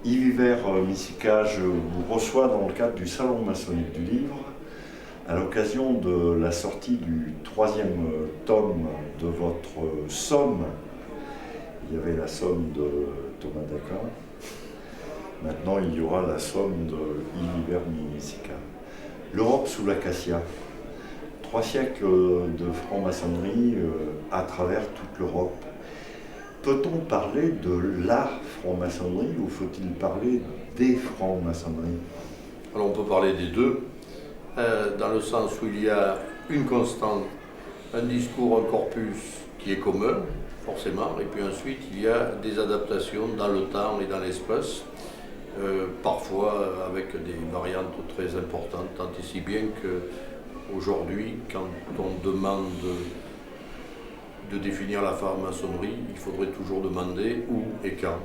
Yves Hubert Micica, je vous reçois dans le cadre du Salon maçonnique du livre, à l'occasion de la sortie du 3e tome de votre somme. Il y avait la somme de Thomas d'Aquin. Maintenant, il y aura la somme de Yves Hubert Micica. L'Europe sous l'acacia. 3 siècles de franc-maçonnerie à travers toute l'Europe. Peut-on parler de la franc-maçonnerie ou faut-il parler des francs-maçonneries? Alors on peut parler des deux, dans le sens où il y a une constante, un discours, un corpus qui est commun, forcément, et puis ensuite il y a des adaptations dans le temps et dans l'espace, parfois avec des variantes très importantes, tant et si bien qu'aujourd'hui, quand on demande de définir la franc-maçonnerie, il faudrait toujours demander où et quand.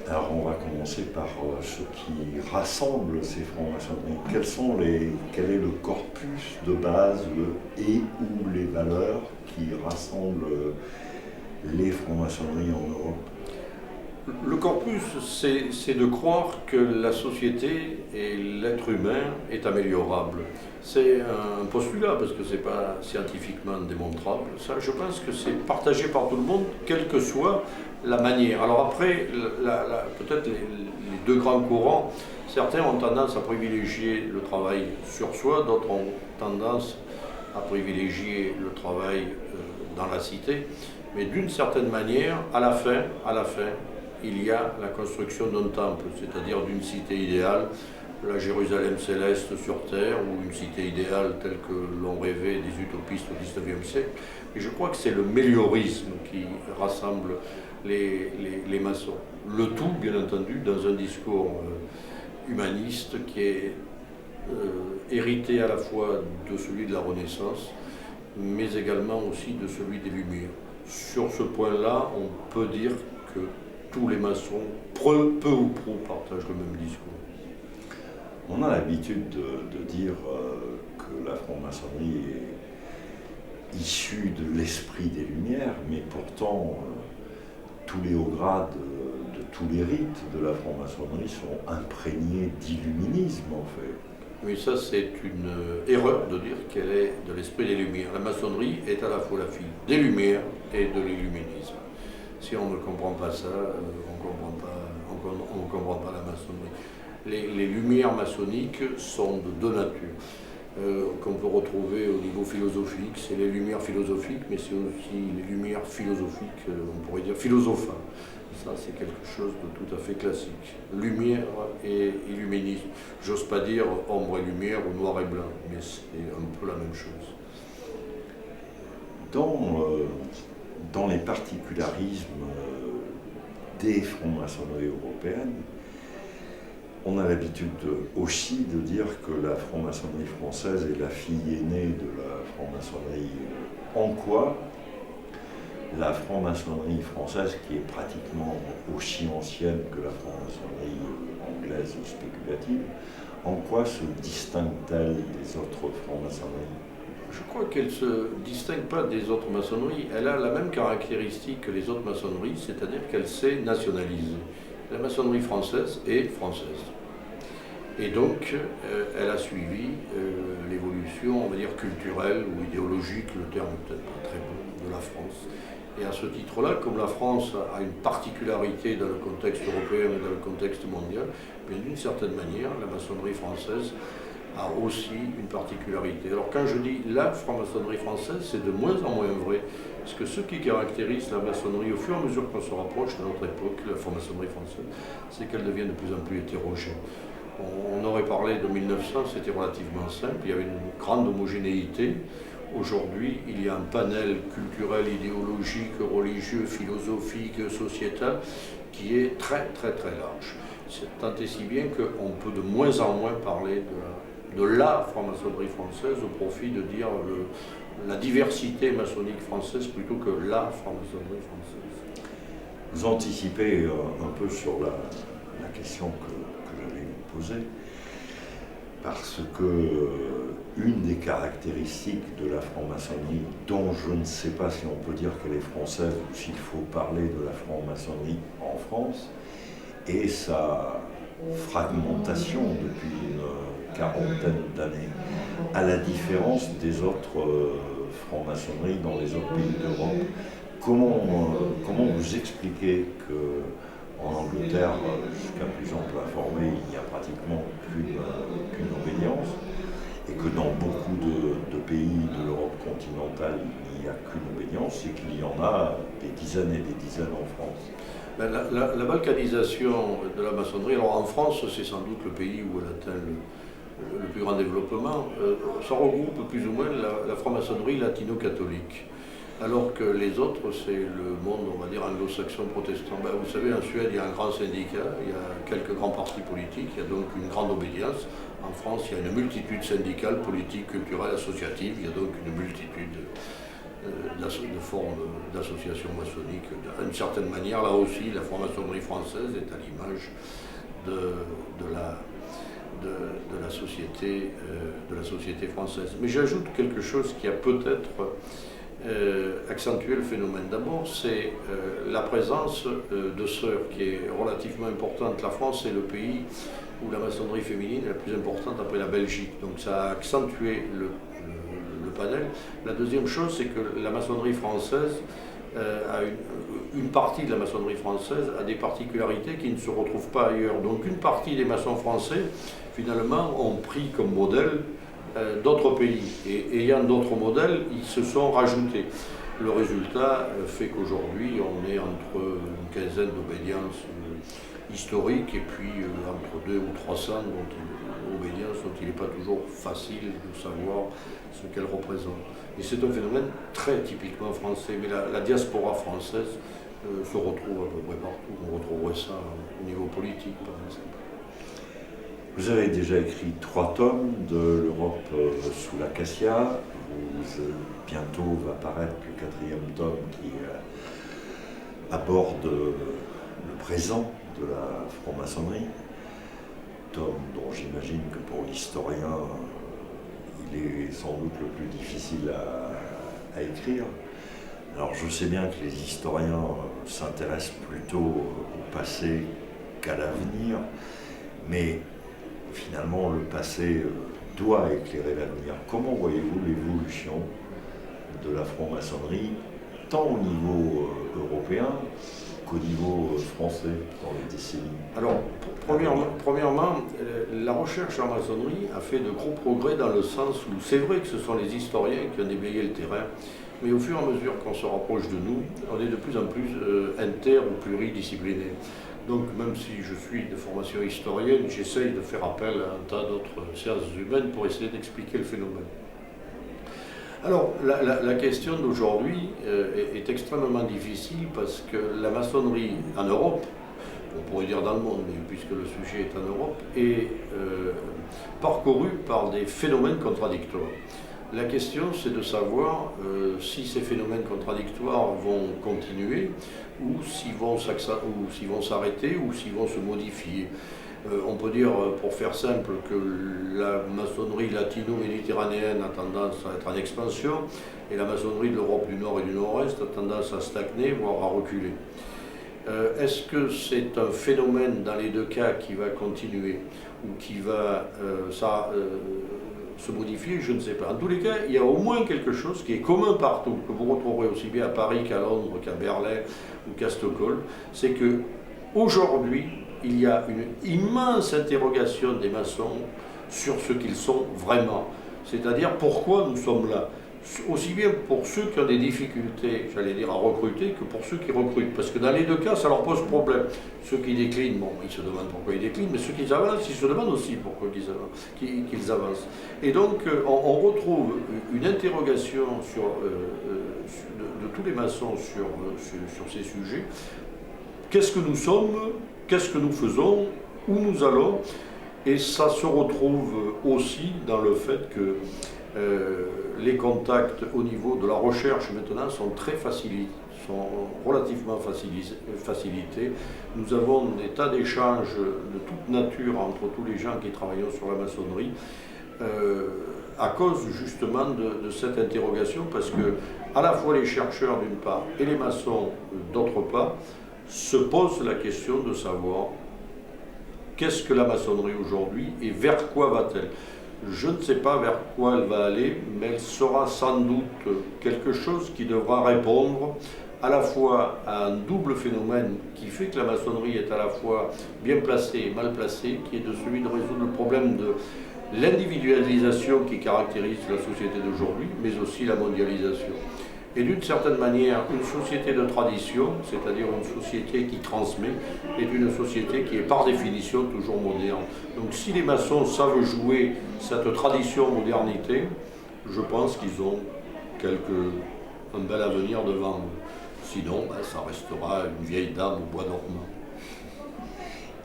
Alors on va commencer par ce qui rassemble ces francs-maçonneries. Quel est le corpus de base, le et ou les valeurs qui rassemblent les francs-maçonneries en Europe? Le corpus, c'est de croire que la société et l'être humain est améliorable. C'est un postulat, parce que ce n'est pas scientifiquement démontrable. Ça, je pense que c'est partagé par tout le monde, quelle que soit la manière. Alors après, peut-être les deux grands courants, certains ont tendance à privilégier le travail sur soi, d'autres ont tendance à privilégier le travail dans la cité. Mais d'une certaine manière, à la fin, il y a la construction d'un temple, c'est-à-dire d'une cité idéale, la Jérusalem céleste sur terre, ou une cité idéale telle que l'ont rêvé des utopistes au XIXe siècle. Et je crois que c'est le méliorisme qui rassemble les maçons. Le tout, bien entendu, dans un discours humaniste qui est hérité à la fois de celui de la Renaissance, mais également aussi de celui des Lumières. Sur ce point-là, on peut dire que tous les maçons, peu ou prou, partagent le même discours. On a l'habitude de dire que la franc-maçonnerie est issue de l'esprit des Lumières, mais pourtant tous les hauts grades de tous les rites de la franc-maçonnerie sont imprégnés d'illuminisme en fait. Oui, ça c'est une erreur de dire qu'elle est de l'esprit des Lumières. La maçonnerie est à la fois la fille des Lumières et de l'illuminisme. Si on ne comprend pas ça, on ne comprend pas la maçonnerie. Les lumières maçonniques sont de deux natures, qu'on peut retrouver au niveau philosophique. C'est les lumières philosophiques, mais c'est aussi les lumières philosophiques, on pourrait dire philosophales. Ça, c'est quelque chose de tout à fait classique. Lumière et illuminisme. J'ose pas dire ombre et lumière ou noir et blanc, mais c'est un peu la même chose. Dans les particularismes des francs-maçonneries européennes, on a l'habitude aussi de dire que la franc-maçonnerie française est la fille aînée de la franc-maçonnerie. En quoi la franc-maçonnerie française, qui est pratiquement aussi ancienne que la franc-maçonnerie anglaise spéculative, en quoi se distingue-t-elle des autres francs-maçonneries? Je crois qu'elle ne se distingue pas des autres maçonneries. Elle a la même caractéristique que les autres maçonneries, c'est-à-dire qu'elle s'est nationalisée. La maçonnerie française est française. Et donc, elle a suivi l'évolution, on va dire, culturelle ou idéologique, le terme peut-être pas très bon, de la France. Et à ce titre-là, comme la France a une particularité dans le contexte européen et dans le contexte mondial, bien d'une certaine manière, la maçonnerie française a aussi une particularité. Alors quand je dis la franc-maçonnerie française, c'est de moins en moins vrai, parce que ce qui caractérise la maçonnerie au fur et à mesure qu'on se rapproche de notre époque, la franc-maçonnerie française, c'est qu'elle devient de plus en plus hétérogène. On aurait parlé de 1900, c'était relativement simple, il y avait une grande homogénéité. Aujourd'hui, il y a un panel culturel, idéologique, religieux, philosophique, sociétal, qui est très très très large. C'est tant et si bien qu'on peut de moins en moins parler de la franc-maçonnerie française au profit de dire la diversité maçonnique française plutôt que la franc-maçonnerie française. Vous anticipez un peu sur la question que j'allais vous poser. parce que une des caractéristiques de la franc-maçonnerie, dont je ne sais pas si on peut dire qu'elle est française ou s'il faut parler de la franc-maçonnerie en France, est sa fragmentation depuis une quarantaine d'années, à la différence des autres franc-maçonneries dans les autres pays d'Europe. Comment vous expliquez qu'en Angleterre, jusqu'à plus ample informé, il n'y a pratiquement qu'une obédience, et que dans beaucoup de pays de l'Europe continentale, il n'y a qu'une obédience, et qu'il y en a des dizaines et des dizaines en France? Ben, la balkanisation de la maçonnerie, alors en France, c'est sans doute le pays où elle atteint le plus grand développement, ça regroupe plus ou moins la franc-maçonnerie latino-catholique. Alors que les autres, c'est le monde, on va dire, anglo-saxon protestant. Ben, vous savez, en Suède, il y a un grand syndicat, il y a quelques grands partis politiques, il y a donc une grande obédience. En France, il y a une multitude syndicale, politique, culturelle, associative, il y a donc une multitude de formes d'associations maçonniques. D'une certaine manière, là aussi, la franc-maçonnerie française est à l'image de la société française. Mais j'ajoute quelque chose qui a peut-être accentué le phénomène. D'abord, c'est la présence de sœurs qui est relativement importante. La France est le pays où la maçonnerie féminine est la plus importante après la Belgique. Donc ça a accentué le panel. La deuxième chose, c'est que la maçonnerie française une partie de la maçonnerie française a des particularités qui ne se retrouvent pas ailleurs. Donc une partie des maçons français, finalement, ont pris comme modèle d'autres pays. Et ayant d'autres modèles, ils se sont rajoutés. Le résultat fait qu'aujourd'hui, on est entre une quinzaine d'obédiences historiques et puis entre 200 ou 300 obédiences dont il n'est pas toujours facile de savoir ce qu'elles représentent. Et c'est un phénomène très typiquement français, mais la diaspora française se retrouve à peu près partout. On retrouverait ça au niveau politique, par exemple. Vous avez déjà écrit 3 tomes de l'Europe sous l'acacia. Bientôt va paraître le 4e tome qui aborde le présent de la franc-maçonnerie. Tome dont j'imagine que pour l'historien, il est sans doute le plus difficile à écrire. Alors je sais bien que les historiens s'intéressent plutôt au passé qu'à l'avenir, mais finalement le passé doit éclairer l'avenir. Comment voyez-vous l'évolution de la franc-maçonnerie, tant au niveau européen qu'au niveau français dans les décennies? Alors, premièrement, la recherche en maçonnerie a fait de gros progrès dans le sens où c'est vrai que ce sont les historiens qui ont déblayé le terrain, mais au fur et à mesure qu'on se rapproche de nous, on est de plus en plus inter- ou pluridisciplinaire. Donc même si je suis de formation historienne, j'essaye de faire appel à un tas d'autres sciences humaines pour essayer d'expliquer le phénomène. Alors, la question d'aujourd'hui est extrêmement difficile parce que la maçonnerie en Europe, on pourrait dire dans le monde, mais puisque le sujet est en Europe, est parcourue par des phénomènes contradictoires. La question, c'est de savoir si ces phénomènes contradictoires vont continuer ou s'ils vont s'arrêter ou s'ils vont se modifier. On peut dire, pour faire simple, que la maçonnerie latino-méditerranéenne a tendance à être en expansion et la maçonnerie de l'Europe du Nord et du Nord-Est a tendance à stagner, voire à reculer. Est-ce que c'est un phénomène dans les deux cas qui va continuer ou qui va se modifier? Je ne sais pas. En tous les cas, il y a au moins quelque chose qui est commun partout, que vous retrouverez aussi bien à Paris qu'à Londres, qu'à Berlin ou qu'à Stockholm, c'est que aujourd'hui, il y a une immense interrogation des maçons sur ce qu'ils sont vraiment, c'est-à-dire pourquoi nous sommes là. Aussi bien pour ceux qui ont des difficultés, j'allais dire, à recruter, que pour ceux qui recrutent. Parce que dans les deux cas, ça leur pose problème. Ceux qui déclinent, bon, ils se demandent pourquoi ils déclinent, mais ceux qui avancent, ils se demandent aussi pourquoi qu'ils avancent. Et donc, on retrouve une interrogation de tous les maçons sur ces sujets. Qu'est-ce que nous sommes? Qu'est-ce que nous faisons? Où nous allons? Et ça se retrouve aussi dans le fait que les contacts au niveau de la recherche maintenant sont très facilités, sont relativement facilités. Nous avons des tas d'échanges de toute nature entre tous les gens qui travaillent sur la maçonnerie, à cause justement de cette interrogation, parce que à la fois les chercheurs d'une part et les maçons d'autre part se posent la question de savoir qu'est-ce que la maçonnerie aujourd'hui et vers quoi va-t-elle. Je ne sais pas vers quoi elle va aller, mais elle sera sans doute quelque chose qui devra répondre à la fois à un double phénomène qui fait que la maçonnerie est à la fois bien placée et mal placée, qui est de celui de résoudre le problème de l'individualisation qui caractérise la société d'aujourd'hui, mais aussi la mondialisation. Et d'une certaine manière, une société de tradition, c'est-à-dire une société qui transmet, est une société qui est par définition toujours moderne. Donc si les maçons savent jouer cette tradition-modernité, je pense qu'ils ont un bel avenir devant eux. Sinon, ça restera une vieille dame au bois dormant.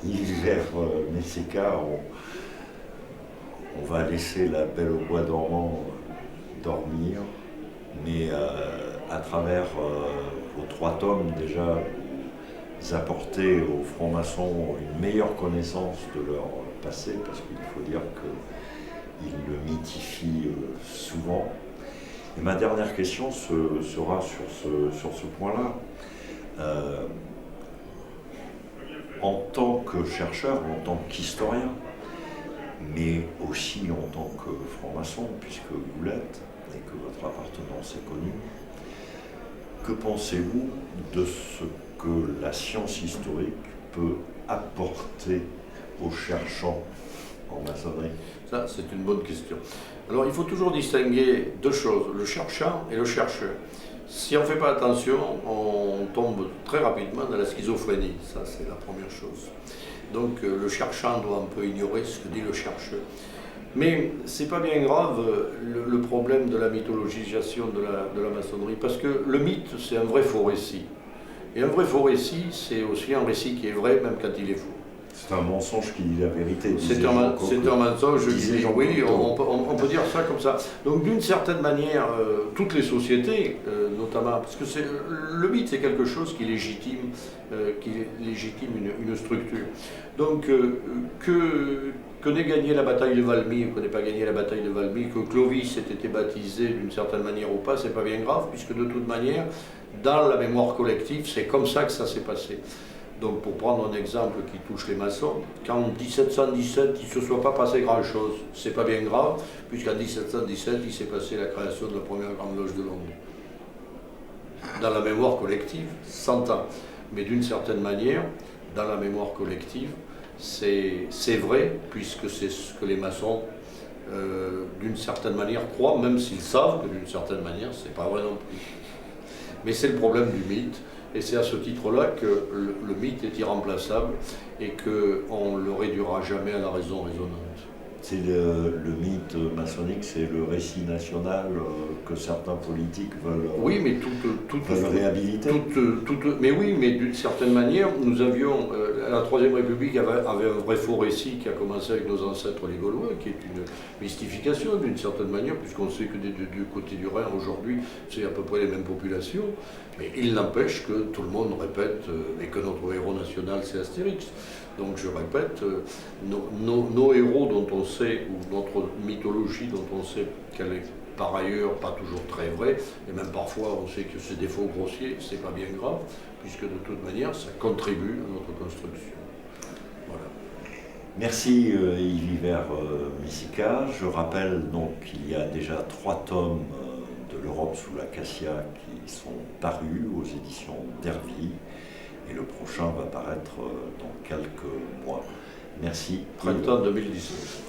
Yves Messika, on va laisser la belle au bois dormant dormir, mais à travers vos 3 tomes déjà, vous apportez aux francs-maçons une meilleure connaissance de leur passé, parce qu'il faut dire qu'ils le mythifient souvent. Et ma dernière question sera sur ce point-là. En tant que chercheur, en tant qu'historien, mais aussi en tant que franc-maçon, puisque vous l'êtes et que votre appartenance est connue, que pensez-vous de ce que la science historique peut apporter aux cherchants en maçonnerie? Ça, c'est une bonne question. Alors, il faut toujours distinguer 2 choses, le cherchant et le chercheur. Si on ne fait pas attention, on tombe très rapidement dans la schizophrénie. Ça, c'est la première chose. Donc, le cherchant doit un peu ignorer ce que dit le chercheur. Mais c'est pas bien grave le problème de la mythologisation de la maçonnerie, parce que le mythe, c'est un vrai faux récit. Et un vrai faux récit, c'est aussi un récit qui est vrai, même quand il est faux. C'est un mensonge qui dit la vérité. C'est un mensonge qui dit, oui, on peut dire ça comme ça. Donc d'une certaine manière, toutes les sociétés, notamment, parce que le mythe c'est quelque chose qui légitime une structure. Donc que n'ait gagné la bataille de Valmy ou qu'on n'ait pas gagné la bataille de Valmy, que Clovis ait été baptisé d'une certaine manière ou pas, c'est pas bien grave, puisque de toute manière, dans la mémoire collective, c'est comme ça que ça s'est passé. Donc pour prendre un exemple qui touche les maçons, qu'en 1717 il ne se soit pas passé grand-chose, c'est pas bien grave, puisqu'en 1717 il s'est passé la création de la première grande loge de Londres. Dans la mémoire collective, 100 ans. Mais d'une certaine manière, dans la mémoire collective, c'est vrai, puisque c'est ce que les maçons, d'une certaine manière, croient, même s'ils savent que d'une certaine manière, c'est pas vrai non plus. Mais c'est le problème du mythe. Et c'est à ce titre-là que le mythe est irremplaçable et qu'on ne le réduira jamais à la raison raisonnante. C'est le mythe maçonnique, c'est le récit national que certains politiques veulent, oui, mais veulent réhabiliter. Mais oui, mais d'une certaine manière, nous avions, la Troisième République avait un vrai faux récit qui a commencé avec nos ancêtres les Gaulois, qui est une mystification d'une certaine manière, puisqu'on sait que du côté du Rhin aujourd'hui, c'est à peu près les mêmes populations, mais il n'empêche que tout le monde répète, et que notre héros national c'est Astérix. Donc je répète, nos héros dont on sait, ou notre mythologie dont on sait qu'elle est par ailleurs pas toujours très vraie, et même parfois on sait que c'est des faux grossiers, c'est pas bien grave, puisque de toute manière ça contribue à notre construction. Voilà. Merci Yves Messika. Je rappelle donc qu'il y a déjà 3 tomes de l'Europe sous l'acacia qui sont parus aux éditions d'Hervy. Et le prochain va paraître dans quelques mois. Merci. Printemps 2017.